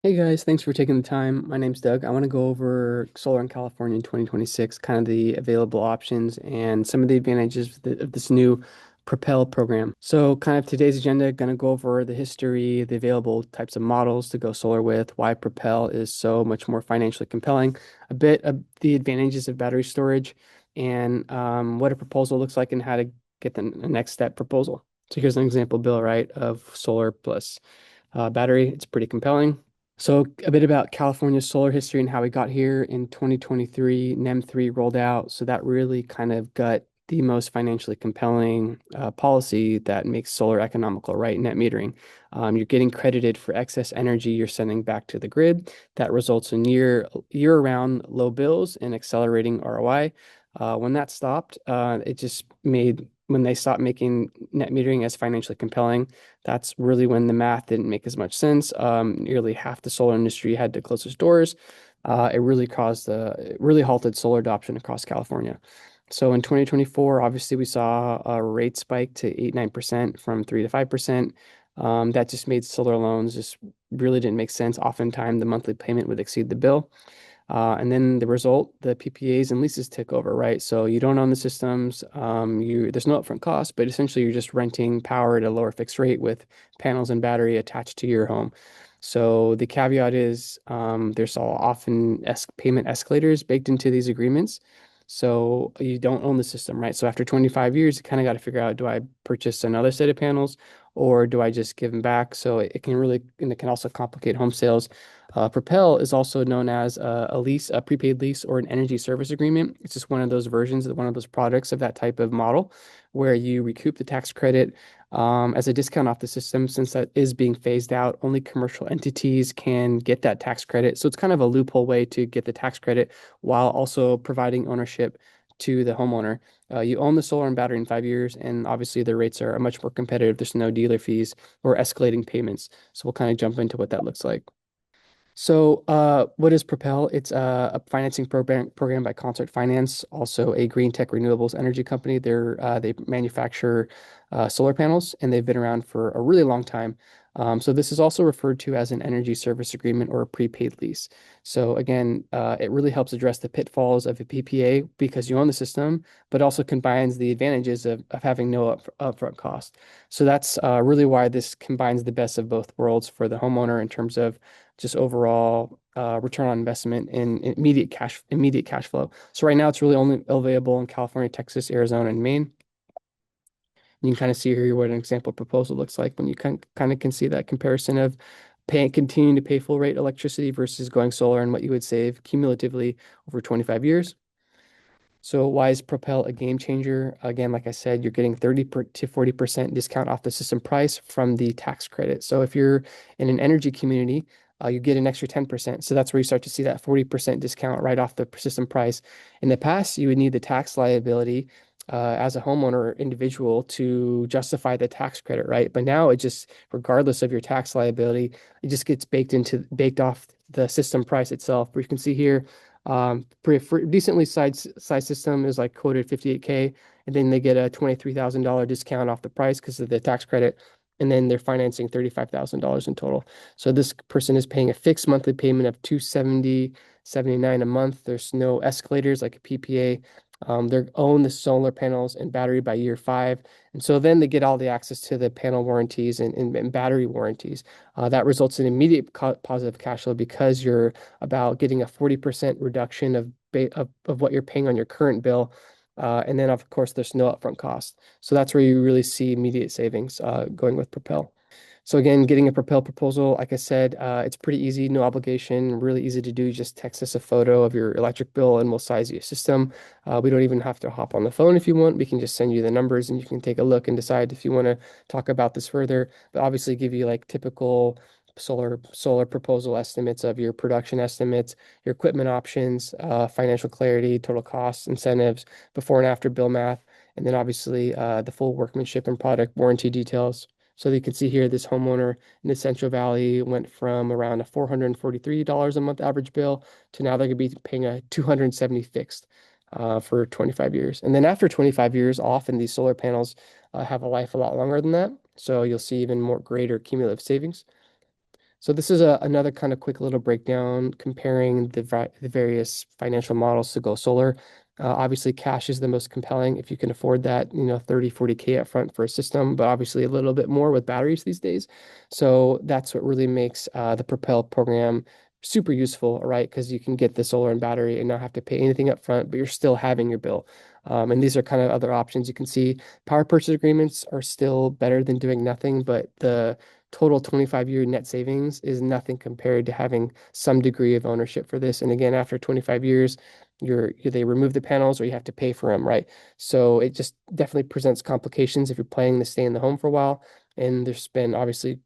Hey guys, thanks for taking the time. My name's Doug. I want to go over solar in California in 2026, kind of the available options and some of the advantages of this new Propel program. So, kind of today's agenda, going to go over the history, the available types of models to go solar with, why Propel is so much more financially compelling, a bit of the advantages of battery storage, and what a proposal looks like and how to get the next step proposal. So, here's an example bill, right, of solar plus battery. It's pretty compelling. So a bit about California's solar history and how we got here in 2023, NEM 3 rolled out. So that really kind of got the most financially compelling policy that makes solar economical, right? Net metering. You're getting credited for excess energy you're sending back to the grid. That results in year-round low bills and accelerating ROI. When that stopped, it just made when they stopped making net metering as financially compelling, that's really when the math didn't make as much sense. Nearly half the solar industry had to close its doors. It really halted solar adoption across California. So in 2024, obviously we saw a rate spike to 8-9% from 3 to 5%. That just made solar loans just really didn't make sense. Oftentimes the monthly payment would exceed the bill. And then the result, the PPAs and leases take over, right? So you don't own the systems. There's no upfront cost, but essentially you're just renting power at a lower fixed rate with panels and battery attached to your home. So the caveat is there's often payment escalators baked into these agreements. So you don't own the system, right? So after 25 years, you kind of got to figure out, do I purchase another set of panels or do I just give them back? So it can really, and it can also complicate home sales. Propel is also known as a lease, a prepaid lease, or an energy service agreement. It's just one of those versions, one of those products of that type of model where you recoup the tax credit as a discount off the system. Since that is being phased out, only commercial entities can get that tax credit. So it's kind of a loophole way to get the tax credit while also providing ownership to the homeowner. You own the solar and battery in 5 years, and obviously the rates are much more competitive. There's no dealer fees or escalating payments. So we'll kind of jump into what that looks like. So, what is Propel? It's a financing program by Concert Finance, also a green tech renewables energy company. They manufacture solar panels, and they've been around for a really long time. So this is also referred to as an energy service agreement or a prepaid lease. So again, it really helps address the pitfalls of a PPA because you own the system, but also combines the advantages of having no upfront cost. So that's really why this combines the best of both worlds for the homeowner in terms of just overall return on investment and immediate cash flow. So right now it's really only available in California, Texas, Arizona, and Maine. You can kind of see here what an example proposal looks like when you kind of can see that comparison of continuing to pay full rate electricity versus going solar and what you would save cumulatively over 25 years. So why is Propel a game changer? Again, like I said, you're getting 30 to 40% discount off the system price from the tax credit. So if you're in an energy community, you get an extra 10%. So that's where you start to see that 40% discount right off the system price. In the past, you would need the tax liability as a homeowner or individual to justify the tax credit, right? But now it just, regardless of your tax liability, it just gets baked off the system price itself. Where you can see here, pretty decently size system is like quoted 58K, and then they get a $23,000 discount off the price because of the tax credit, and then they're financing $35,000 in total. So this person is paying a fixed monthly payment of 270.79 a month. There's no escalators like a PPA. They own the solar panels and battery by year 5. And so then they get all the access to the panel warranties and battery warranties. That results in immediate positive cash flow because you're about getting a 40% reduction of what you're paying on your current bill. And then, of course, there's no upfront cost. So that's where you really see immediate savings going with Propel. So again, getting a Propel proposal, like I said, it's pretty easy, no obligation, really easy to do. Just text us a photo of your electric bill and we'll size you a system. We don't even have to hop on the phone if you want. We can just send you the numbers and you can take a look and decide if you want to talk about this further. But obviously give you like typical solar proposal estimates of your production estimates, your equipment options, financial clarity, total costs, incentives, before and after bill math, and then obviously the full workmanship and product warranty details. So you can see here, this homeowner in the Central Valley went from around a $443 a month average bill to now they're going to be paying a 270 fixed for 25 years. And then after 25 years, often these solar panels have a life a lot longer than that. So you'll see even more greater cumulative savings. So this is another kind of quick little breakdown comparing the various financial models to go solar. Obviously, cash is the most compelling if you can afford that, 30, 40K up front for a system, but obviously a little bit more with batteries these days. So that's what really makes the Propel program super useful, right? Because you can get the solar and battery and not have to pay anything up front, but you're still having your bill. And these are kind of other options you can see. Power purchase agreements are still better than doing nothing, but the total 25-year net savings is nothing compared to having some degree of ownership for this. And again, after 25 years, they remove the panels or you have to pay for them, right? So it just definitely presents complications if you're planning to stay in the home for a while. And there's been obviously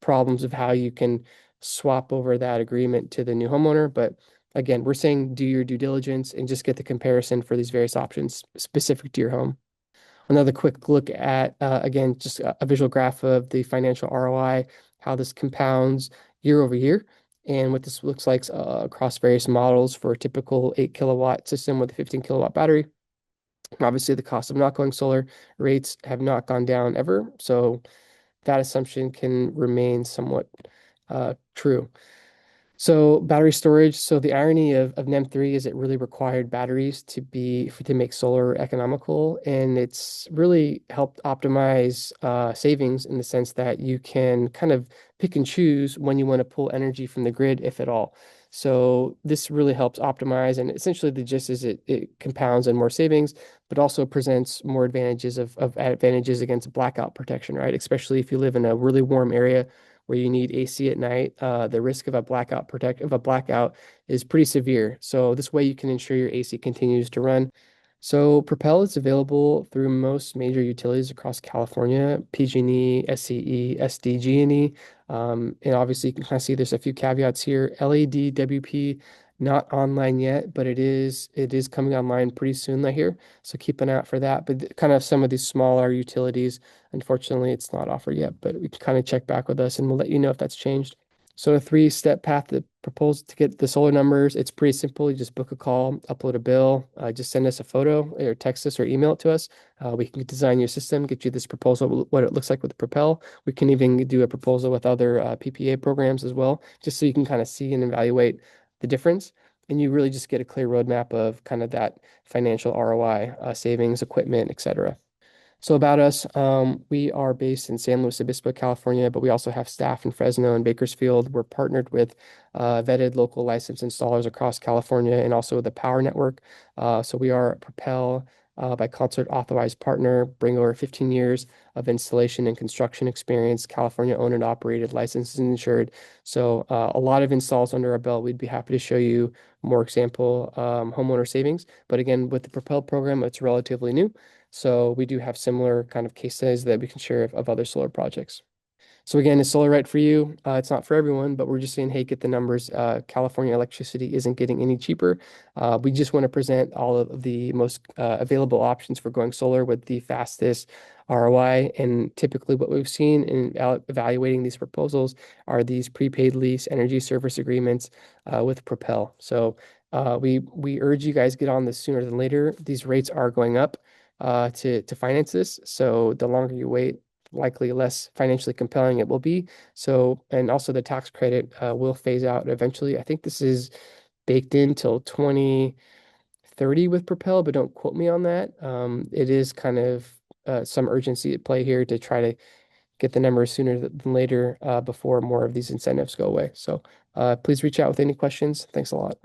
problems of how you can swap over that agreement to the new homeowner. But again, we're saying do your due diligence and just get the comparison for these various options specific to your home. Another quick look at, again, just a visual graph of the financial ROI, how this compounds year over year, and what this looks like across various models for a typical 8 kilowatt system with a 15 kilowatt battery. Obviously, the cost of not going solar rates have not gone down ever, so that assumption can remain somewhat true. So battery storage. So the irony of NEM3 is it really required batteries to make solar economical, and it's really helped optimize savings in the sense that you can kind of pick and choose when you want to pull energy from the grid, if at all. So this really helps optimize, and essentially the gist is it compounds in more savings, but also presents more of advantages against blackout protection, right? Especially if you live in a really warm area where you need AC at night, the risk of a blackout is pretty severe. So this way you can ensure your AC continues to run. So Propel is available through most major utilities across California, PG&E, SCE, SDG&E. And obviously you can kind of see there's a few caveats here. LED, WP, not online yet, but it is coming online pretty soon, I hear. So keep an eye out for that. But kind of some of these smaller utilities, unfortunately, it's not offered yet, but we can kind of check back with us and we'll let you know if that's changed. So a three-step path to propose to get the solar numbers. It's pretty simple. You just book a call, upload a bill, just send us a photo or text us or email it to us. We can design your system, get you this proposal, what it looks like with Propel. We can even do a proposal with other PPA programs as well, just so you can kind of see and evaluate the difference. And you really just get a clear roadmap of kind of that financial ROI, savings, equipment, etc. So about us, we are based in San Luis Obispo, California, but we also have staff in Fresno and Bakersfield. We're partnered with vetted local licensed installers across California and also the Power Network. So we are Propel by Concert authorized partner, bring over 15 years of installation and construction experience, California owned and operated, licensed and insured. So a lot of installs under our belt. We'd be happy to show you more example homeowner savings. But again, with the Propel program, it's relatively new. So we do have similar kind of case studies that we can share of other solar projects. So again, is solar right for you? It's not for everyone, but we're just saying, hey, get the numbers. California electricity isn't getting any cheaper. We just want to present all of the most available options for going solar with the fastest ROI. And typically what we've seen in evaluating these proposals are these prepaid lease energy service agreements with Propel. So we urge you guys get on this sooner than later. These rates are going up to finance this. So the longer you wait, likely less financially compelling it will be. So, and also the tax credit will phase out eventually. I think this is baked in till 2030 with Propel, but don't quote me on that. It is kind of some urgency at play here to try to get the numbers sooner than later before more of these incentives go away. So please reach out with any questions. Thanks a lot.